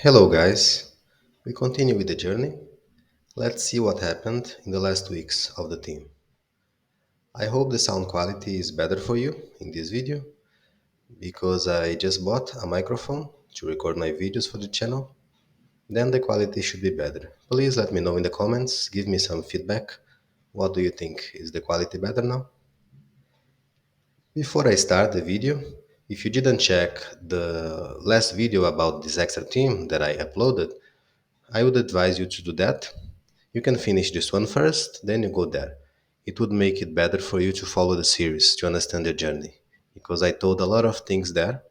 Hello, guys. We continue with the journey. Let's see what happened in the last weeks of the team. I hope the sound quality is better for you in this video because I just bought a microphone to record my videos for the channel. Then the quality should be better. Please let me know in the comments, give me some feedback. What do you think? Is the quality better now? Before I start the video, if you didn't check the last video about this extra team that I uploaded, I would advise you to do that. You can finish this one first, then you go there. It would make it better for you to follow the series, to understand the journey. Because I told a lot of things there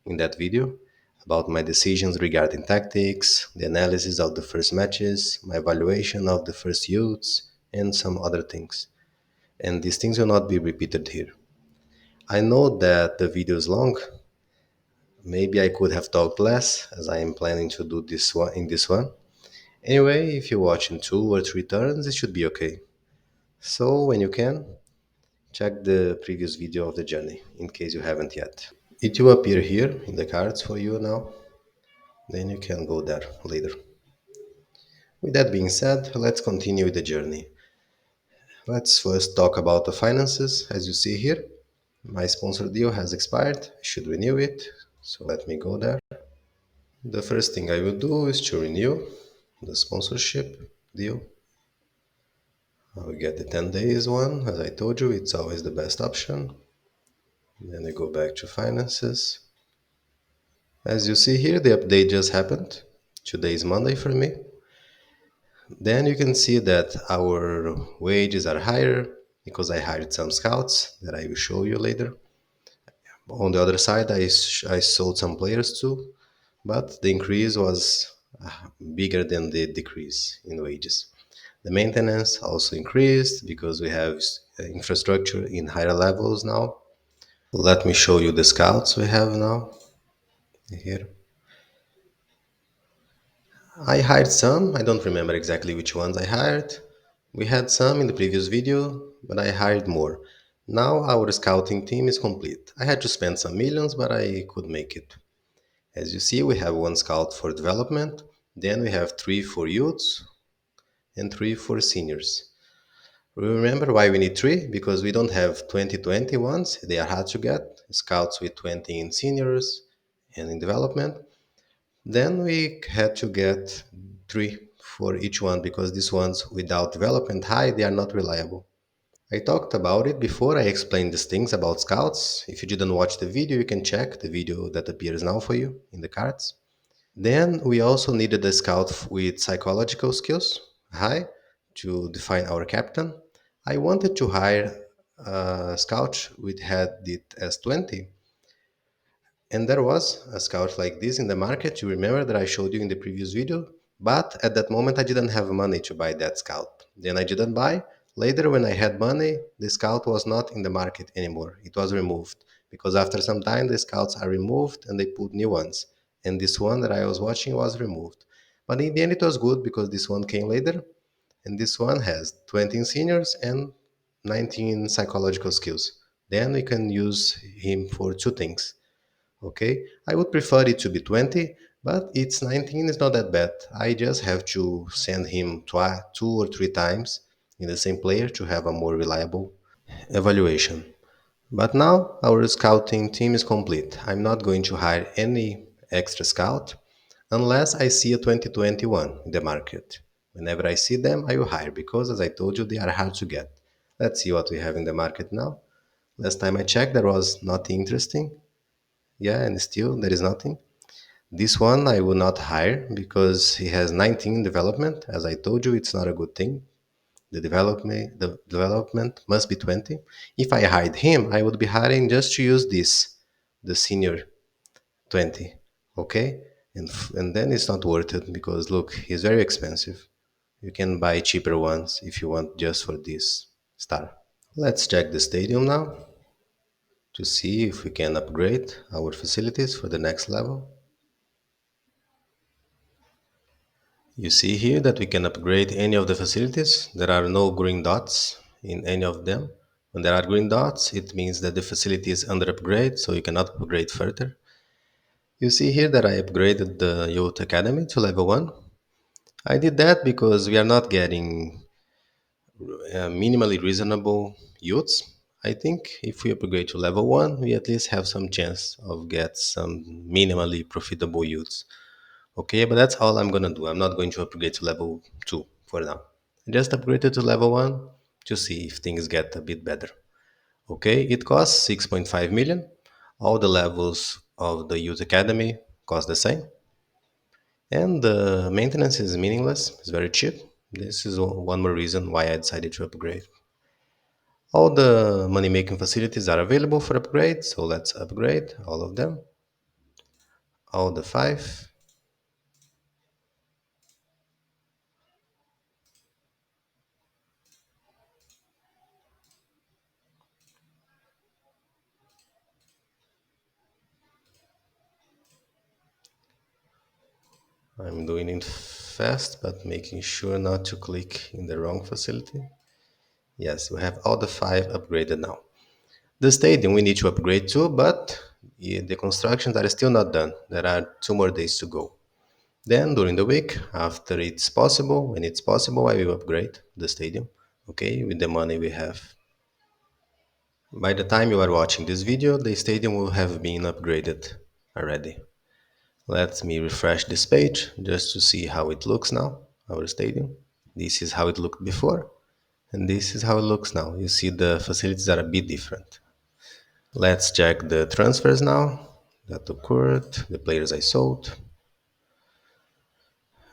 in that video about my decisions regarding tactics, the analysis of the first matches, my evaluation of the first youths, and some other things. And these things will not be repeated here. I know that the video is long. Maybe I could have talked less, as I am planning to do this one in this one. Anyway, if you watch in 2 or 3 turns, it should be okay. So, when you can, check the previous video of the journey in case you haven't yet. It will appear here in the cards for you now, then you can go there later. With that being said, let's continue with the journey. Let's first talk about the finances. As you see here, my sponsor deal has expired. I should renew it. So let me go there. The first thing I will do is to renew the sponsorship deal. I will get the 10 days one. As I told you, it's always the best option. Then I go back to finances. As you see here, the update just happened. Today is Monday for me. Then you can see that our wages are higher because I hired some scouts that I will show you later. On the other side, I sold some players too, but the increase was bigger than the decrease in wages. The maintenance also increased because we have infrastructure in higher levels now. Let me show you the scouts we have now here. I hired some. I don't remember exactly which ones I hired. We had some in the previous video, but I hired more. Now our scouting team is complete. I had to spend some millions, but I could make it. As you see, we have one scout for development, then we have three for youths, and three for seniors. Remember why we need three? Because we don't have 2020 ones. They are hard to get. Scouts with 20 in seniors and in development. Then we had to get three for each one because these ones without development high, they are not reliable. I talked about it before. I explained these things about scouts. If you didn't watch the video, you can check the video that appears now for you in the cards. Then we also needed a scout with psychological skills high to define our captain. I wanted to hire a scout with had it as 20. And there was a scout like this in the market. You remember that I showed you in the previous video? But at that moment, I didn't have money to buy that scout. Then I didn't buy. Later, when I had money, the scout was not in the market anymore. It was removed because after some time, the scouts are removed and they put new ones. And this one that I was watching was removed. But in the end, it was good because this one came later. And this one has 20 in seniors and 19 psychological skills. Then we can use him for two things. Okay, I would prefer it to be 20, but it's 19 is not that bad. I just have to send him 2 or 3 times in the same player to have a more reliable evaluation. But now our scouting team is complete. I'm not going to hire any extra scout unless I see a 2021 in the market. Whenever I see them, I will hire because, as I told you, they are hard to get. Let's see what we have in the market now. Last time I checked, there was nothing interesting. Yeah, and still there is nothing. This one I will not hire because he has 19 development. As I told you, it's not a good thing. The development must be 20. If I hired him, I would be hiring just to use this, the senior 20. Okay? And then it's not worth it because look, he's very expensive. You can buy cheaper ones if you want just for this star. Let's check the stadium now to see if we can upgrade our facilities for the next level. You see here that we can upgrade any of the facilities. There are no green dots in any of them. When there are green dots, it means that the facility is under upgrade, so you cannot upgrade further. You see here that I upgraded the Youth Academy to level 1. I did that because we are not getting minimally reasonable youths. I think if we upgrade to level 1, we at least have some chance of get some minimally profitable youths. Okay, but that's all I'm gonna do. I'm not going to upgrade to level 2 for now. Just upgrade it to level 1 to see if things get a bit better. Okay, it costs 6.5 million. All the levels of the youth academy cost the same. And the maintenance is meaningless, it's very cheap. This is one more reason why I decided to upgrade. All the money making facilities are available for upgrade, so let's upgrade all of them. All the five. I'm doing it fast, but making sure not to click in the wrong facility. Yes, we have all the five upgraded now. The stadium we need to upgrade too, but the constructions are still not done. There are 2 more days to go. Then during the week, after it's possible, when it's possible, I will upgrade the stadium. Okay, with the money we have. By the time you are watching this video, the stadium will have been upgraded already. Let me refresh this page just to see how it looks now, our stadium. This is how it looked before, and this is how it looks now. You see the facilities are a bit different. Let's check the transfers now that occurred, the players I sold.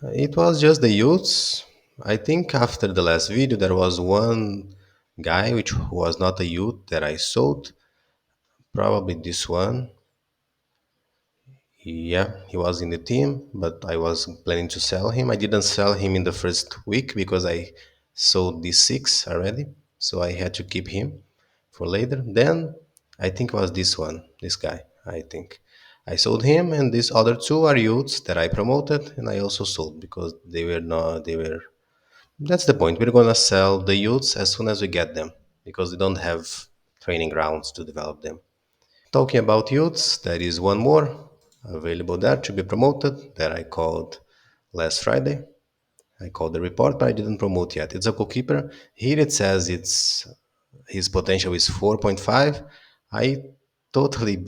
It was just the youths. I think after the last video there was one guy which was not a youth that I sold. Probably this one. Yeah, he was in the team, but I was planning to sell him. I didn't sell him in the first week because I sold these six already, so I had to keep him for later. Then I think it was this one, this guy. I think I sold him, and these other two are youths that I promoted, and I also sold because they were not. They were. That's the point. We're gonna sell the youths as soon as we get them because we don't have training grounds to develop them. Talking about youths, there is one more available there to be promoted that I called last Friday. I called the report, but I didn't promote yet. It's a goalkeeper. Here it says it's his potential is 4.5. I totally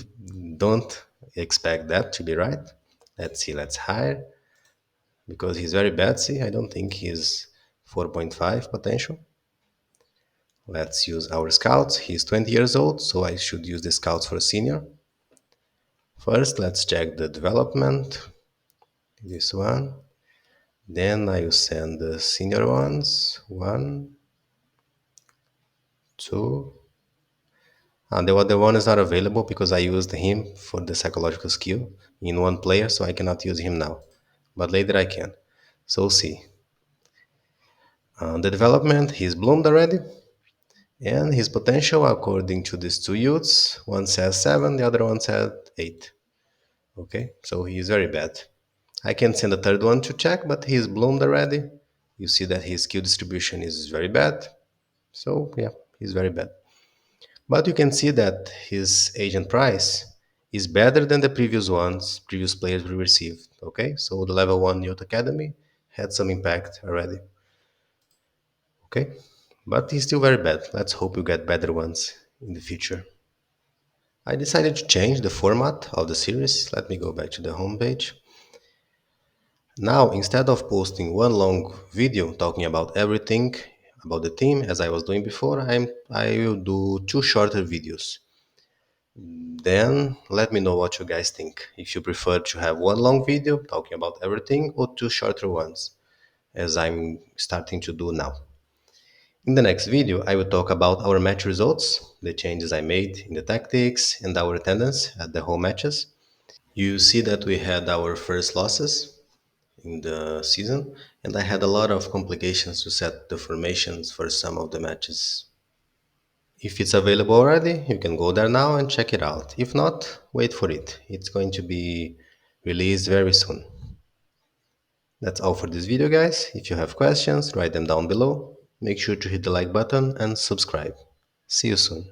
don't expect that to be right. Let's see, let's hire because he's very bad. See, I don't think he's 4.5 potential. Let's use our scouts. He's 20 years old, so I should use the scouts for a senior. First, let's check the development, this one. Then I will send the senior ones, one, two. And the other one is not available because I used him for the psychological skill in one player, so I cannot use him now. But later I can. So see. The development, he's bloomed already. And his potential, according to these two youths, one says 7, the other one said 8. Okay, so he is very bad. I can send a third one to check, but he's bloomed already. You see that his skill distribution is very bad. So yeah, he's very bad. But you can see that his agent price is better than the previous ones, previous players we received. Okay, so the level 1 Youth Academy had some impact already. Okay, but he's still very bad. Let's hope you get better ones in the future. I decided to change the format of the series. Let me go back to the home page. Now, instead of posting one long video talking about everything about the team as I was doing before, I will do two shorter videos. Then let me know what you guys think. If you prefer to have one long video talking about everything or two shorter ones, as I'm starting to do now. In the next video, I will talk about our match results, the changes I made in the tactics, and our attendance at the home matches. You see that we had our first losses in the season, and I had a lot of complications to set the formations for some of the matches. If it's available already, you can go there now and check it out. If not, wait for it. It's going to be released very soon. That's all for this video, guys. If you have questions, write them down below. Make sure to hit the like button and subscribe. See you soon.